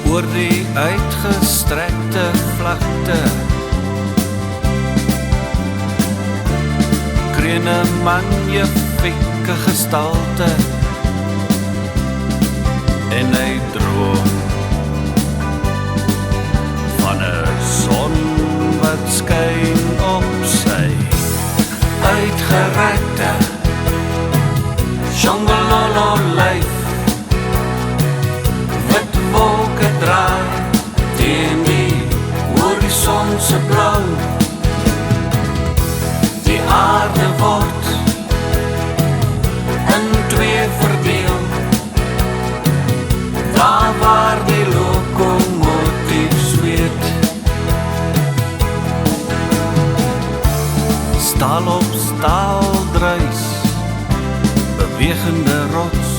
oor die uitgestrekte vlakte. Krene magnifieke gestalte, en hy droom van 'n son wat skyn op sy uitgerekte Shongololo lyf. Wit wolke draai teen die horizon se blou. Die aarde word in twee verdeel, daar waar die lokomotief zweet. Staal op staal druis, bewegende rots,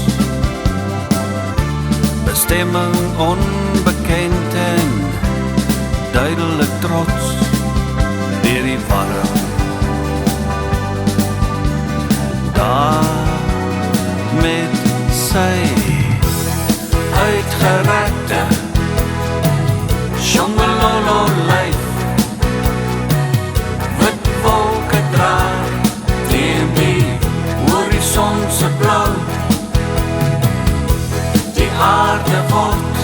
bestemming onbekend en duidelik trots, deur die warm. Daar met sy uitgerekte Shongololo lyf. Wit wolke draai teen die horizon se blou. Die aarde word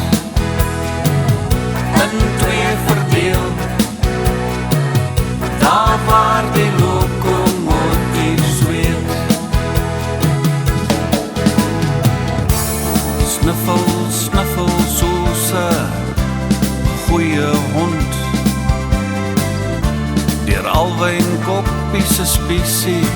in twee verdeel, daar waar die lokomotief zweet. Sniffel, sniffel, soos 'n goeie hond, deur alwyn koppies se spiesie